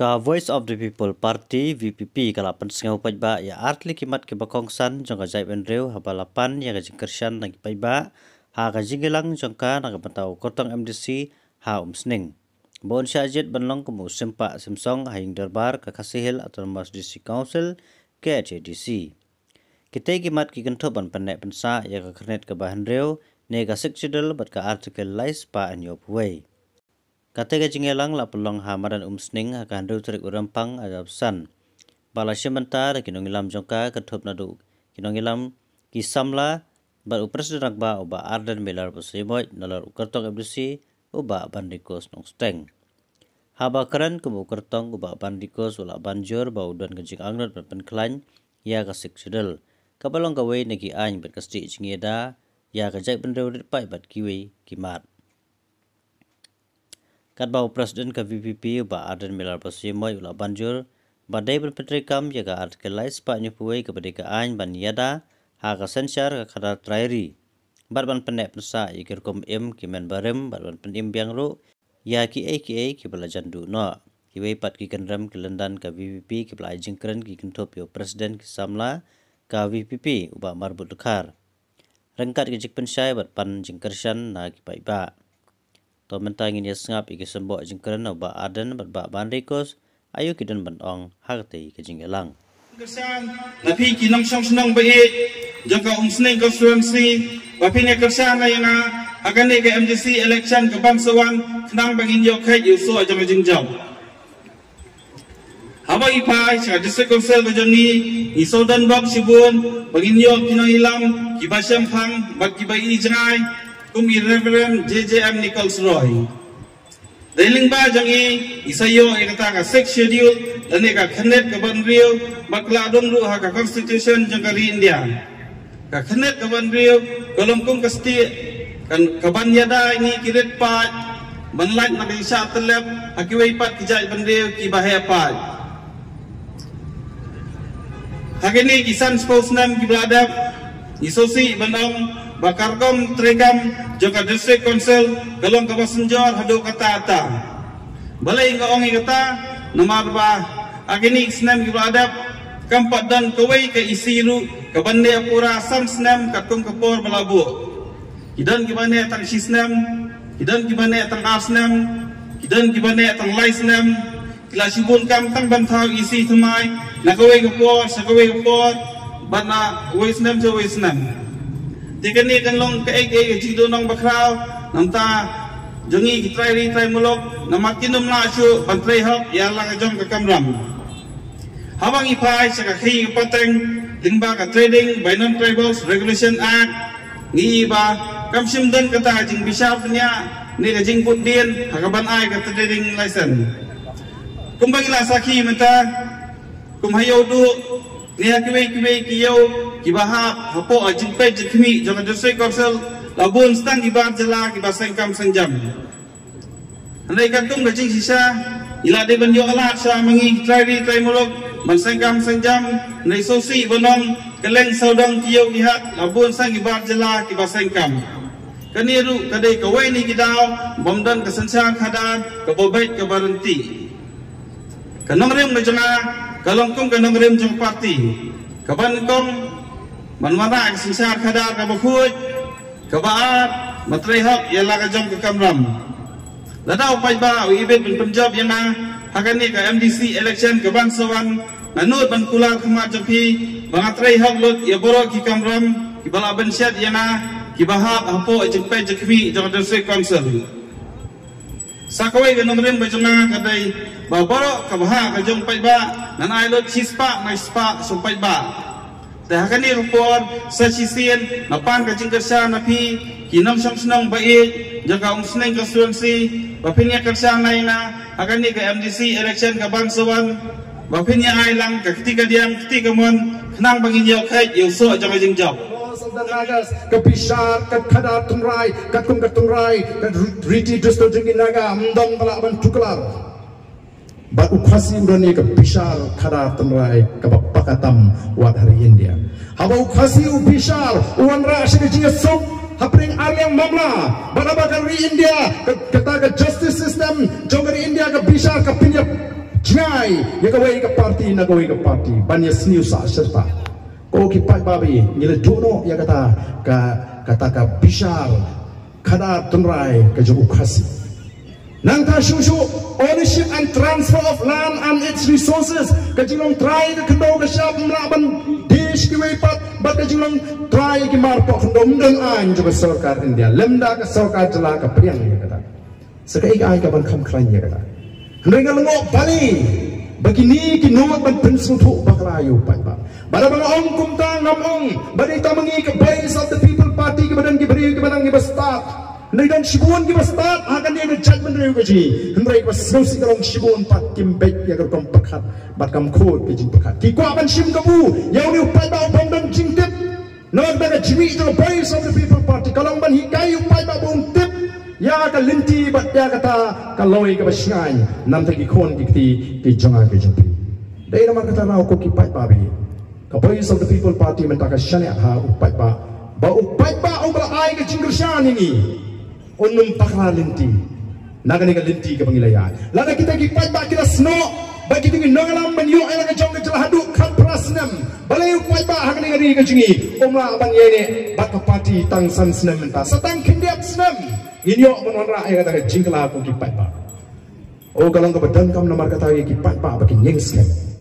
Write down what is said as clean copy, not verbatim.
Ka Voice of the People Party VPP kalapan sengau pajba ya artli kimat ke bakongsan jangka jaib enreu habalapan ya gajing kersian nagi pajba ha gajing gelang jangka naga patau kotong MDC ha umsning. Bon syajit banlong kemu sempak semsong haing darbar ke kasihil atau mas DC Council ke JDC. Kita kimat ki kentoban pendek pensa ya ke kernet ke bahan reu nega seksidel bat ke artikel lais pa anyop way. Kata gajingelang la pelong hamaran umsning akan ru terik urampang adapsan. Bala sementara kinongilam jongka ketop nadu. Kinongilam kisamla bar upresiden ba uba arden belar posimoy nalar ukertong abdusi uba bandikos nong steng. Haba keren kubu kertong uba bandikos ula banjur ba udan gajing angnot berpenklan ya kasik sedel. Kabalong gawe negi any berkasti jingeda ya kajak benreurit pai bat kiwi kimat. Kadbau Presiden ke VPP ba Arden Milar Pasimoy ula banjur badai berpetrikam jaga artikel lais pa nyupuai kemerdekaan ban yada haka sensyar ke kadar trairi. Barban pendek pensa ikir kom kimen barem barban pendim biang ru ya ki belajan du no. Kiwei pat ki kendram kelendan ke VPP ki belajeng keren ki kentop yo Presiden ki samla ke VPP uba marbut lekar. Rengkat ki jik pensyai bat pan jingkersan na ki paiba. To mentangin ya sengap iki sembok jingkeran ba aden ba bandikos ayu kidan bandong harti kejinggelang kersan napi kinong senang bae jangka umsning konstituensi bapine kersan na akan ke MDC election ke bangsawan kenang bangin yo kai yuso ajang jingjau haba ipai sa district council bajani isodan bab sibun bangin yo kinong ilam kibasam phang bak kibai jangai Kumi Reverend JJM Nichols Roy. Dailing ba jangi isayo ikata ka sex schedule dan ka khanet ka banriu bakla dong ru ha ka constitution jangkari India. Ka khanet ka banriu kolom kum kasti kan kaban yada ini kirit pat banlat na bisa telep akiwai pat kijai banriu ki bahaya pat. Hakini kisan spokesman ki bladap isosi bandong Bakarkom Tregam Joka District Council Galong Kabasenjor Hado Kata Ata Balai Ngaongi Kata Nomor Ba Agini Snem Giladap Kampat dan Kawai Ke Isiru Kabande Apura Sam Snem Kakung Kapor Balabu Kidan Gibane Tang Sisnem Kidan Gibane Tang Asnem Kidan Gibane Tang Laisnem Kila Sibun Kam Tang Bantau Isi Tumai Nakawai Kapor Sakawai Kapor Bana Waisnem Jo Waisnem Tikani kan long ke jido nong bakrau namta jongi kitrai mulok namakinum na syu bantrai hok ya lang jong ka kamram hawang ipai sa ka khi pateng lingba ka trading by non tribals regulation act ngi ba kamsim dan kata jing bisa punya ni ka jing putdien hakaban ai ka trading license kumbang ila sakhi menta kumhayo du ni hakiwe kiyo kibahap hapo ajing pe jikmi jong district council labun stang ibar jela kibaseng kam senjam andai katung gajing sisa ila de banyo alat sa mangi trai mulok banseng kam senjam nei sosi bonong keleng saudang kiyo lihat labun sang ibar jela kibaseng kam kaniru kadai kawai ni kidau bomdan kesensa khadar kabobait kabaranti kanong rem najana kalongkong kanong rem jong parti kaban kong manmana kesensa khadar kabakhut kabaat matrehak ialah kajong ke kamram ladau paiba ibet bin penjab yana hakani ka MDC election kebangsawan nanut ban kular kema jongpi bangatrehak lot ya borok ki kamram ki bala bensyat yana ki bahap hapo jengpe jekmi jong district council sakawai kanong rem bajona kadai ba borok kabaha kajong paiba nan ailot sispa maispa sumpai ba Dahakani report sasisian napan kajing kersa napi kinam senang baik jaga umsneng konstituensi bapinya kersa naina akani ke MDC election ke bangsawan bapinya ailang ke ketika diam ketika mon kenang bangin yo kai yo so jaga jingjau kepisar kadar tunrai katung katungrai riti dusto jingin naga mdong bala ban tuklar ba ukhasi urani kepisar kadar tunrai kabapakatam wat hari India haba ukhasi upisar uanra ashikijinga sok hapring aryang mamla bana bakari India kata ke justice system jogari India ke bisar ke pinya shingai ya kawai ka party na kawai ka party ban ya sniu sa serta ko ki pai babi ngile dono ya kata ka bishar kada tunrai ka jogu khasi nang ta shushu ownership and transfer of land and its resources ka jilong try ka kendo ka shap mlaban desh ki wei pat bat ka jilong try ki mar po kendo mdeng an jo sarkar India lemda ka sarkar jala ka priang ya kata sekai ai ka ban kham khran ya kata hendai ngalngo bali begini ki nomad ban prinsip thu baklayu pat ba bada bang ong kumta ngamong badi tamangi ka base of the people party ki badan ki bari ki badan ki bastat hendai dan shibun ki bastat akan dia judgment reu ka ji hendai ba sausi kalong shibun pat kim bek ya ka kom pakhat bat kam khot ki jing pakhat ki kwa ban shim ka bu yau ni upai ba bom dan jing tip nak da jimi to base of the people party kalong ban hikai upai ba bom tip ya ka linti bat ya kata kaloi ka basngai nam thagi khon ki ki jonga ke jumpi dai namar kata rau ko ki pai ba bi ka base of the people party men ta ka shane ha upai ba obra ai ka jingir shan ini onum pakra linti nagani ka linti ka pangilaya lana kita ki pai ba kita sno ba kita ki nangalam ban yo ai ka jong ka hadu khat prasnam balai pai ba hagani ka ri ka jingi omla ban ye ne ba ka party tang san snam ta satang kindiap snam inyo menonra ay kata jingkla ko ki pai ba o galang ka badan kam namar kata ki pai ba ba ki nyeng skem